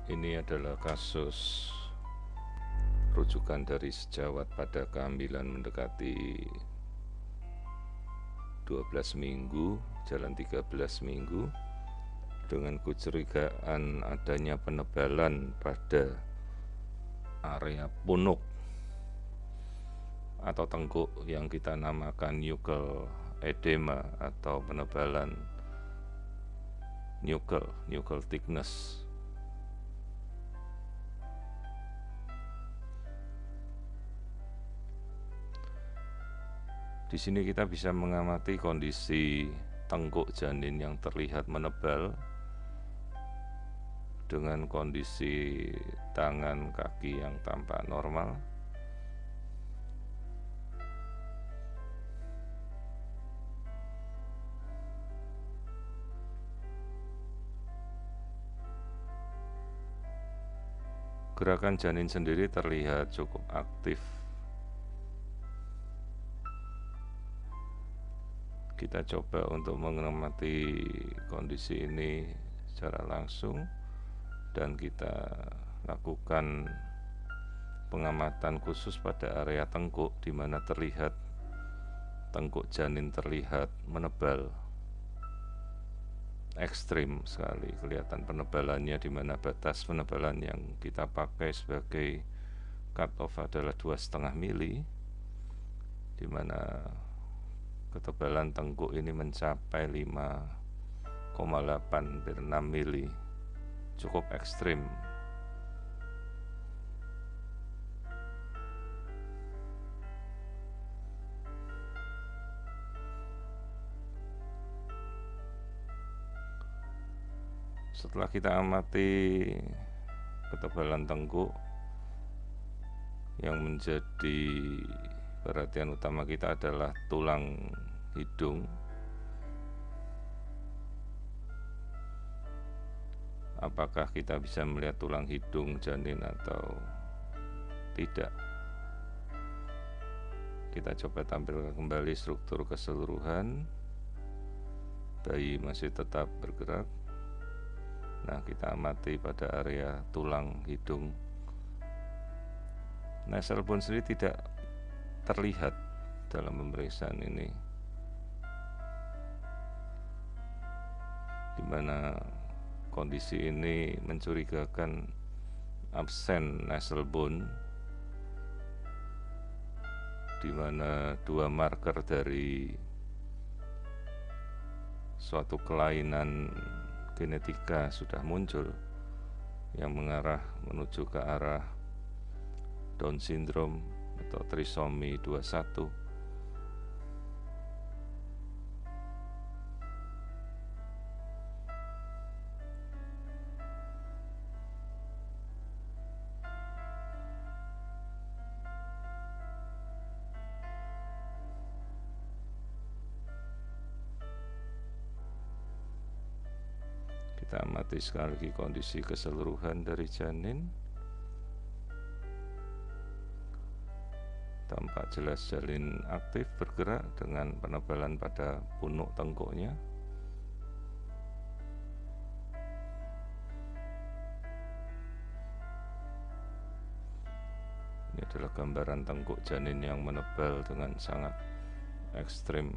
Ini adalah kasus rujukan dari sejawat pada kehamilan mendekati 12 minggu, jalan 13 minggu, dengan kecurigaan adanya penebalan pada area punuk atau tengkuk yang kita namakan nuchal edema atau penebalan nuchal thickness. Di sini kita bisa mengamati kondisi tengkuk janin yang terlihat menebal dengan kondisi tangan kaki yang tampak normal. Gerakan janin sendiri terlihat cukup aktif. Kita coba untuk mengamati kondisi ini secara langsung dan kita lakukan pengamatan khusus pada area tengkuk di mana terlihat tengkuk janin terlihat menebal, ekstrim sekali kelihatan penebalannya, di mana batas penebalan yang kita pakai sebagai cut off adalah 2,5 mili, di mana ketebalan tengkuk ini mencapai 5,8 per 6 mili, cukup ekstrim. Setelah kita amati ketebalan tengkuk, yang menjadi perhatian utama kita adalah tulang hidung. Apakah kita bisa melihat tulang hidung janin atau tidak? Kita coba tampilkan kembali struktur keseluruhan. Bayi masih tetap bergerak. Nah, kita amati pada area tulang hidung. Nasal bone sendiri tidak terlihat dalam pemeriksaan ini, di mana kondisi ini mencurigakan absen nasal bone, di mana dua marker dari suatu kelainan genetika sudah muncul yang mengarah menuju ke arah Down syndrome atau trisomi 21. Kita amati sekali lagi kondisi keseluruhan dari janin. Tampak jelas janin aktif bergerak dengan penebalan pada punuk tengkuknya. Ini adalah gambaran tengkuk janin yang menebal dengan sangat ekstrim.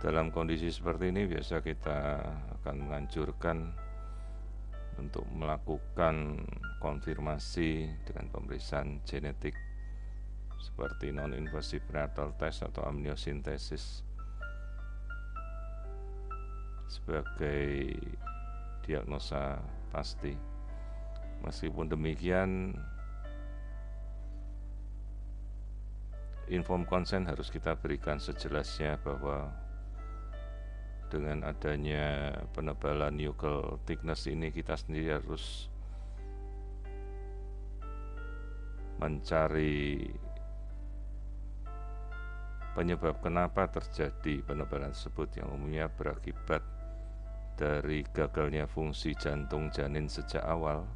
Dalam kondisi seperti ini biasa kita akan menganjurkan untuk melakukan konfirmasi dengan pemeriksaan genetik seperti non-invasive prenatal test atau amniosintesis sebagai diagnosa pasti. Meskipun demikian, informed consent harus kita berikan sejelasnya bahwa dengan adanya penebalan nuchal thickness ini, kita sendiri harus mencari penyebab kenapa terjadi penebalan tersebut, yang umumnya berakibat dari gagalnya fungsi jantung janin sejak awal.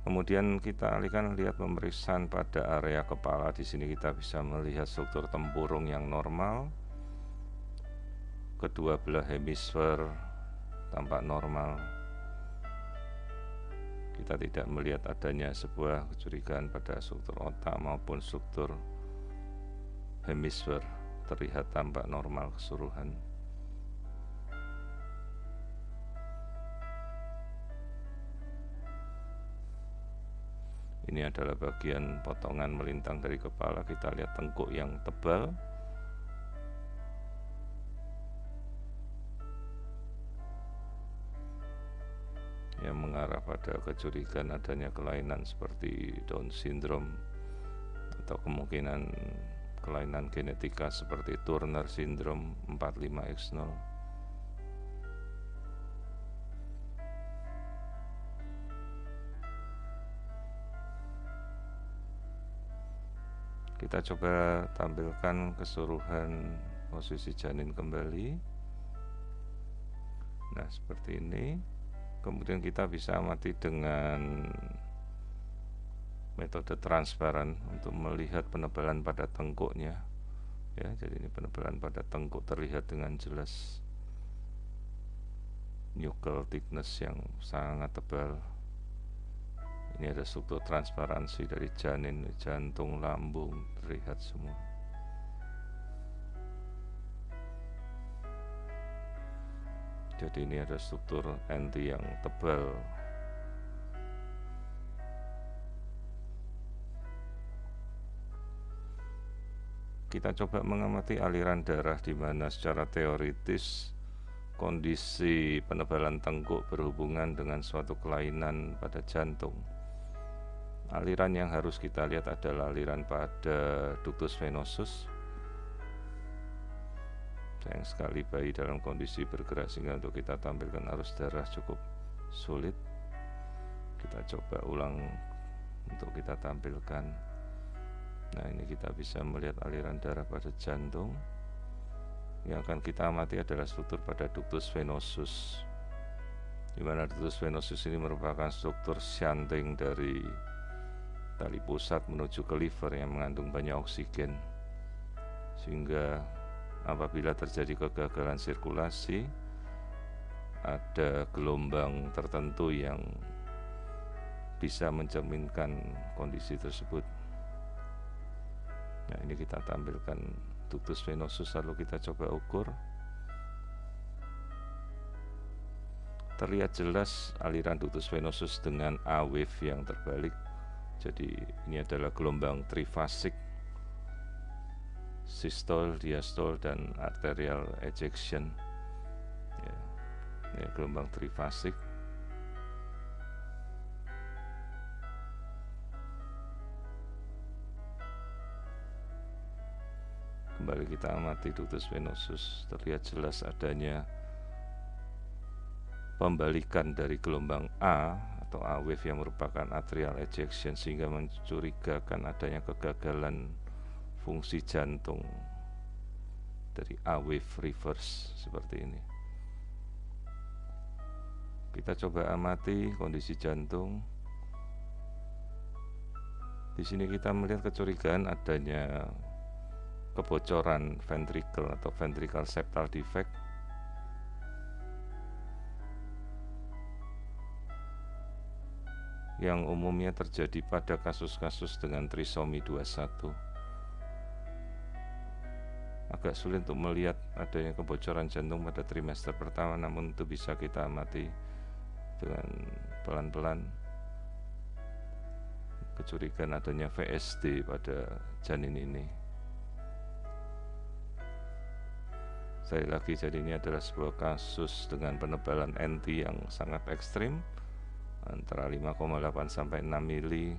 Kemudian kita alihkan lihat pemeriksaan pada area kepala. Di sini kita bisa melihat struktur tempurung yang normal. Kedua belah hemisfer tampak normal. Kita tidak melihat adanya sebuah kecurigaan pada struktur otak maupun struktur hemisfer, terlihat tampak normal keseluruhan. Ini adalah bagian potongan melintang dari kepala. Kita lihat tengkuk yang tebal, yang mengarah pada kecurigaan adanya kelainan seperti Down syndrome atau kemungkinan kelainan genetika seperti Turner syndrome 45X0. Kita coba tampilkan keseluruhan posisi janin kembali. Nah, seperti ini. Kemudian kita bisa amati dengan metode transparan untuk melihat penebalan pada tengkuknya. Ya, jadi ini penebalan pada tengkuk terlihat dengan jelas. Nuchal thickness yang sangat tebal. Ini ada struktur transparansi dari janin, jantung, lambung, terlihat semua. Jadi ini ada struktur anti yang tebal. Kita coba mengamati aliran darah, di mana secara teoritis kondisi penebalan tengkuk berhubungan dengan suatu kelainan pada jantung. Aliran yang harus kita lihat adalah aliran pada ductus venosus. Sayang sekali bayi dalam kondisi bergerak sehingga untuk kita tampilkan arus darah cukup sulit. Kita coba ulang untuk kita tampilkan. Nah, ini kita bisa melihat aliran darah pada jantung. Yang akan kita amati adalah struktur pada ductus venosus, di mana ductus venosus ini merupakan struktur shunting dari tali pusat menuju ke liver yang mengandung banyak oksigen, sehingga apabila terjadi kegagalan sirkulasi, ada gelombang tertentu yang bisa mencerminkan kondisi tersebut. Nah, ini kita tampilkan ductus venosus, lalu kita coba ukur. Terlihat jelas aliran ductus venosus dengan A wave yang terbalik. Jadi ini adalah gelombang trifasik, sistole, diastole, dan arterial ejection. Ya, ini gelombang trifasik. Kembali kita amati ductus venosus, terlihat jelas adanya pembalikan dari gelombang A atau A wave yang merupakan atrial ejection, sehingga mencurigakan adanya kegagalan fungsi jantung dari A wave reverse seperti ini. Kita coba amati kondisi jantung. Di sini kita melihat kecurigaan adanya kebocoran ventricle atau ventricle septal defect. Yang umumnya terjadi pada kasus-kasus dengan trisomi 21. Agak sulit untuk melihat adanya kebocoran jantung pada trimester pertama, namun itu bisa kita amati dengan pelan-pelan. Kecurigaan adanya VSD pada janin ini. Sekali lagi, jadi ini adalah sebuah kasus dengan penebalan NT yang sangat ekstrim, antara 5,8 sampai 6 mili,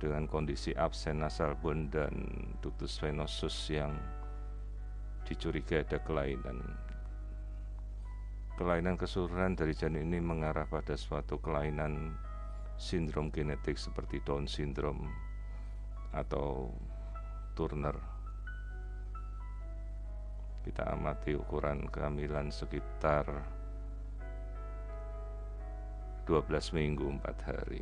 dengan kondisi absen nasal bone dan ductus venosus yang dicurigai ada kelainan. Kelainan keseluruhan dari janin ini mengarah pada suatu kelainan sindrom genetik seperti Down syndrome atau Turner. Kita amati ukuran kehamilan sekitar 12 minggu 4 hari.